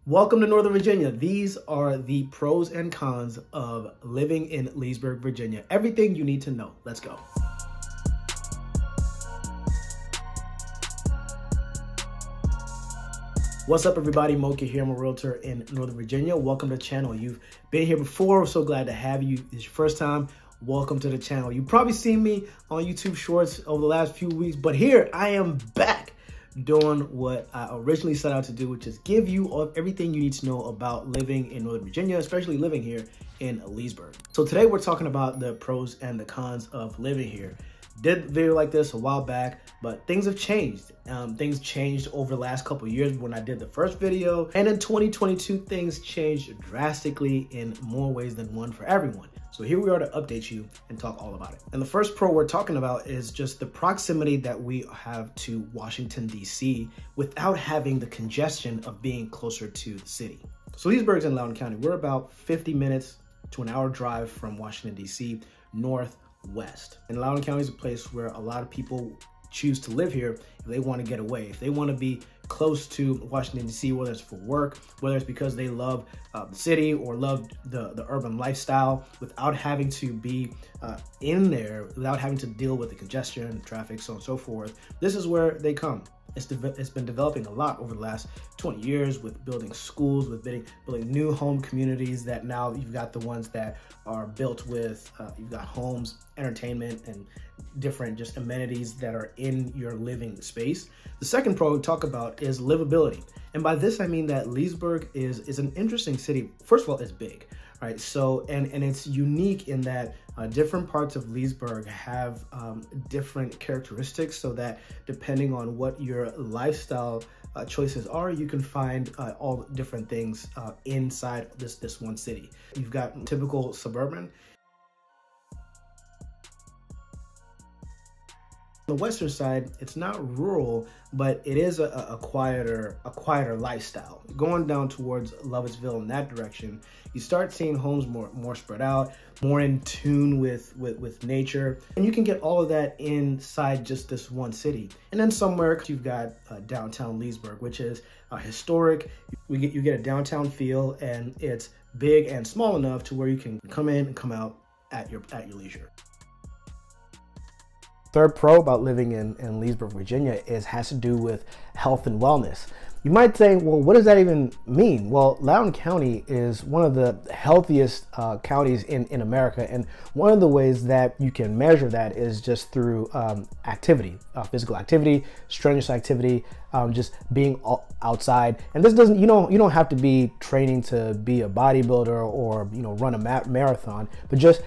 Welcome to Northern Virginia. These are the pros and cons of living in Leesburg, Virginia. Everything you need to know. Let's go. What's up, everybody? Mocha here. I'm a realtor in Northern Virginia. Welcome to the channel. You've been here before. We're so glad to have you. It's your first time. Welcome to the channel. You've probably seen me on YouTube Shorts over the last few weeks, but here I am back doing what I originally set out to do, which is give you everything you need to know about living in Northern Virginia, especially living here in Leesburg. So today we're talking about the pros and the cons of living here. Did a video like this a while back, but things have changed. Things changed over the last couple of years when I did the first video. And in 2022, things changed drastically in more ways than one for everyone. So here we are to update you and talk all about it. And the first pro we're talking about is just the proximity that we have to Washington, D.C. without having the congestion of being closer to the city. So Leesburg's in Loudoun County. We're about 50 minutes to an hour drive from Washington, D.C. northwest. And Loudoun County is a place where a lot of people choose to live here if they want to get away, if they want to be close to Washington, D.C., whether it's for work, whether it's because they love the city or love the urban lifestyle without having to be in there, without having to deal with the congestion, traffic, so on and so forth. This is where they come. It's been developing a lot over the last 20 years with building schools, with building new home communities that now you've got the ones that are built with, you've got homes, entertainment, and different just amenities that are in your living space. The second pro we talk about is livability. And by this, I mean that Leesburg is an interesting city. First of all, it's big, right? So, and it's unique in that different parts of Leesburg have different characteristics, so that depending on what your lifestyle choices are, you can find all different things inside this one city. You've got typical suburban. On the western side, it's not rural, but it is a quieter lifestyle. Going down towards Lovettsville in that direction, you start seeing homes more spread out, more in tune with nature, and you can get all of that inside just this one city. And then somewhere you've got downtown Leesburg, which is historic. You get a downtown feel, and it's big and small enough to where you can come in and come out at your leisure. Third pro about living in Leesburg, Virginia has to do with health and wellness. You might say, well, what does that even mean? Well, Loudoun County is one of the healthiest counties in America. And one of the ways that you can measure that is just through activity, physical activity, strenuous activity, just being outside. And this doesn't, you don't have to be training to be a bodybuilder or, run a marathon, but just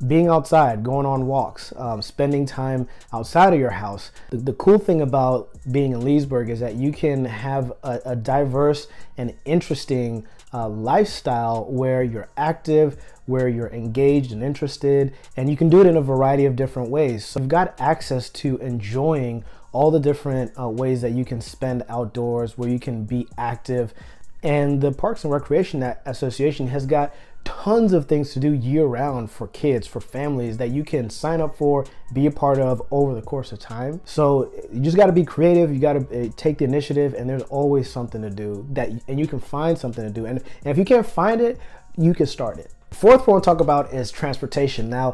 being outside, going on walks, spending time outside of your house. The cool thing about being in Leesburg is that you can have a diverse and interesting lifestyle where you're active, where you're engaged and interested, and you can do it in a variety of different ways. So you've got access to enjoying all the different ways that you can spend outdoors, where you can be active. And the Parks and Recreation Association has got tons of things to do year-round for kids, for families, that you can sign up for, be a part of over the course of time. So you just got to be creative. You got to take the initiative, and there's always something to do, and you can find something to do. And if you can't find it, you can start it. Fourth one we'll talk about is transportation. Now,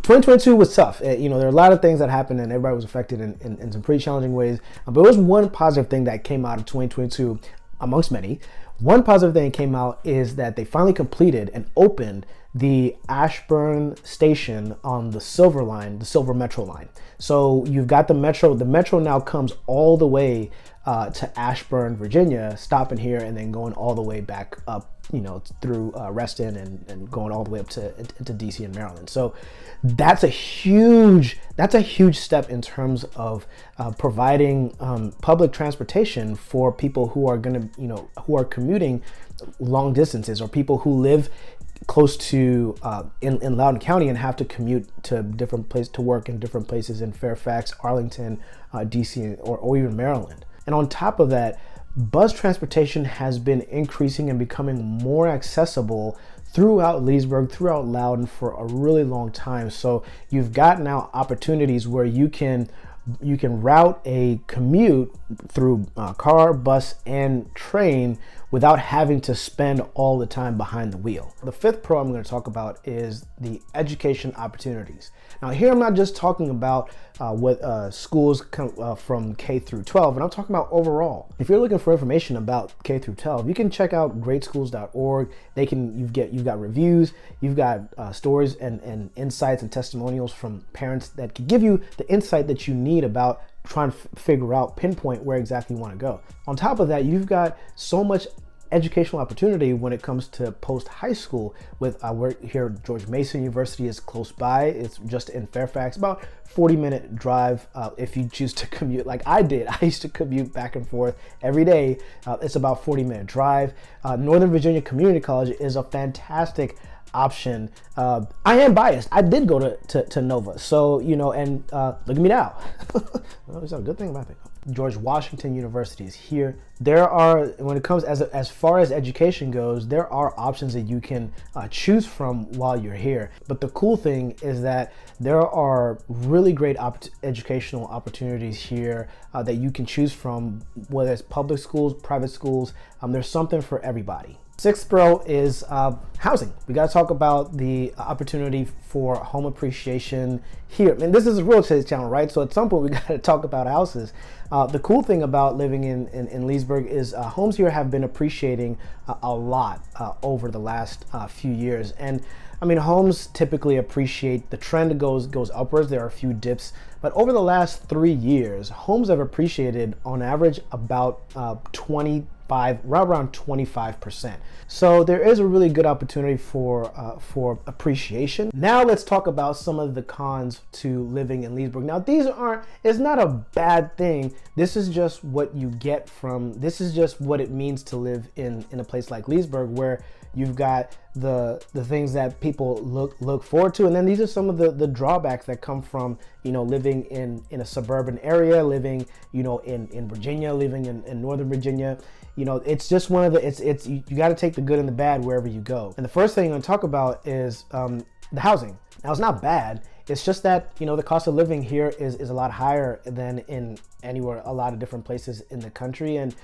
2022 was tough. There are a lot of things that happened, and everybody was affected in some pretty challenging ways. But there was one positive thing that came out of 2022, amongst many. One positive thing that came out is that they finally completed and opened the Ashburn station on the Silver line, the Silver Metro line. So you've got the Metro. The Metro now comes all the way to Ashburn, Virginia, stopping here and then going all the way back up, through Reston and going all the way up to DC and Maryland. So that's a huge step in terms of providing public transportation for people who are who are commuting long distances, or people who live close to in Loudoun County and have to commute to different places to work in different places in Fairfax, Arlington, DC, or even Maryland. And on top of that, bus transportation has been increasing and becoming more accessible throughout Leesburg, throughout Loudoun for a really long time. So you've got now opportunities where you can route a commute through car, bus, and train without having to spend all the time behind the wheel. The fifth pro I'm going to talk about is the education opportunities. Now here I'm not just talking about what schools come from K through 12, and I'm talking about overall. If you're looking for information about K through 12, you can check out greatschools.org. You've got reviews, you've got stories and insights and testimonials from parents that can give you the insight that you need about trying to figure out, pinpoint where exactly you want to go. On top of that, you've got so much educational opportunity when it comes to post-high school. With we're here at George Mason University is close by. It's just in Fairfax, about 40-minute drive if you choose to commute like I did. I used to commute back and forth every day. It's about 40-minute drive. Northern Virginia Community College is a fantastic option. I am biased. I did go to Nova, so you know, and look at me now. Well, it's a good thing about it. George Washington University is here. There are, when it comes as far as education goes, there are options that you can choose from while you're here. But the cool thing is that there are really great educational opportunities here that you can choose from, whether it's public schools, private schools. There's something for everybody. Sixth pro is housing. We got to talk about the opportunity for home appreciation here. And this is a real estate channel, right? So at some point we got to talk about houses. The cool thing about living in Leesburg is homes here have been appreciating a lot over the last few years. And I mean, homes typically appreciate, the trend goes upwards. There are a few dips, but over the last 3 years, homes have appreciated on average about right around 25%. So there is a really good opportunity for appreciation. Now let's talk about some of the cons to living in Leesburg. Now it's not a bad thing. This is just what you get this is just what it means to live in a place like Leesburg, where you've got the things that people look forward to, and then these are some of the drawbacks that come from, you know, living in a suburban area, living, you know, in Virginia, living in Northern Virginia. You know, it's just one of the, you got to take the good and the bad wherever you go. And the first thing I'm going to talk about is the housing. Now, it's not bad. It's just that, you know, the cost of living here is a lot higher than in a lot of different places in the country. And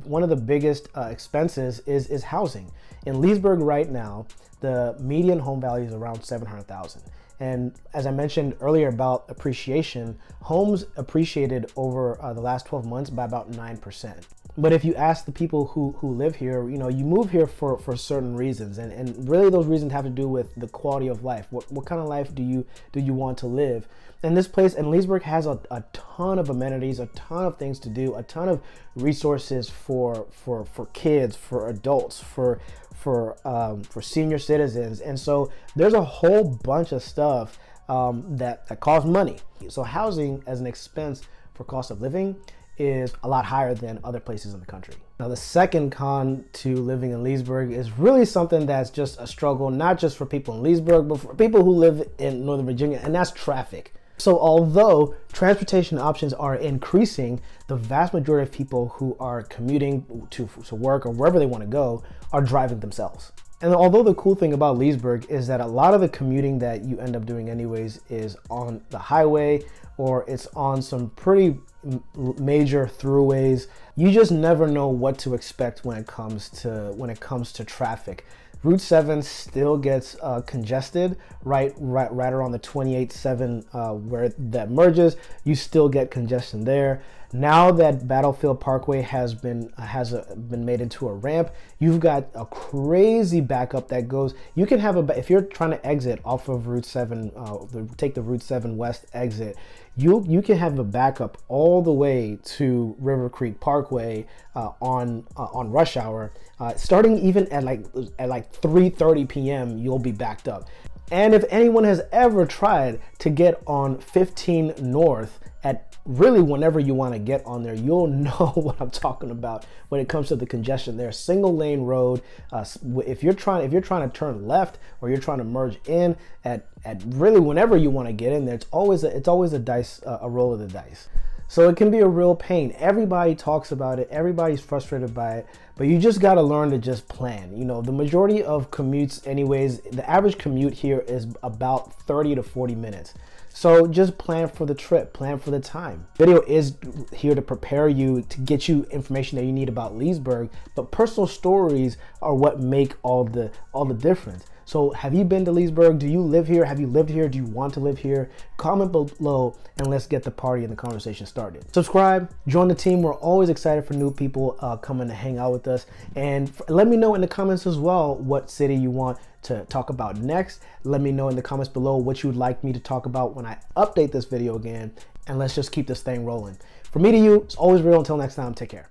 one of the biggest expenses is housing. In Leesburg right now, the median home value is around $700,000. And as I mentioned earlier about appreciation, homes appreciated over the last 12 months by about 9%. But if you ask the people who live here, you know, you move here for certain reasons, and really those reasons have to do with the quality of life. What kind of life do you want to live? And this place, and Leesburg has a ton of amenities, a ton of things to do, a ton of resources for kids, for adults, for senior citizens. And so there's a whole bunch of stuff that costs money. So housing as an expense for cost of living is a lot higher than other places in the country. Now, the second con to living in Leesburg is really something that's just a struggle, not just for people in Leesburg, but for people who live in Northern Virginia, and that's traffic. So although transportation options are increasing, the vast majority of people who are commuting to work or wherever they want to go are driving themselves. And although the cool thing about Leesburg is that a lot of the commuting that you end up doing anyways is on the highway, or it's on some pretty major throughways, you just never know what to expect when it comes to traffic. Route 7 still gets congested right around the 28-7 where that merges. You still get congestion there. Now that Battlefield Parkway has been made into a ramp, you've got a crazy backup that goes. You can have if you're trying to exit off of Route 7, take the Route 7 West exit, you can have a backup all the way to River Creek Parkway on rush hour, starting even at like 3:30 p.m. You'll be backed up. And if anyone has ever tried to get on 15 North at really whenever you want to get on there, you'll know what I'm talking about when it comes to the congestion there. Single lane road. If you're trying to turn left, or you're trying to merge in at really whenever you want to get in there, it's always a roll of the dice. So it can be a real pain. Everybody talks about it. Everybody's frustrated by it. but you just got to learn to just plan. You know, the majority of commutes anyways, the average commute here is about 30 to 40 minutes. So just plan for the trip, plan for the time. Video is here to prepare you, to get you information that you need about Leesburg, but personal stories are what make all the difference. So have you been to Leesburg? Do you live here? Have you lived here? Do you want to live here? Comment below and let's get the party and the conversation started. Subscribe, join the team. We're always excited for new people coming to hang out with us. And let me know in the comments as well what city you want to talk about next. Let me know in the comments below what you would like me to talk about when I update this video again. And let's just keep this thing rolling. From me to you, it's always real. Until next time, take care.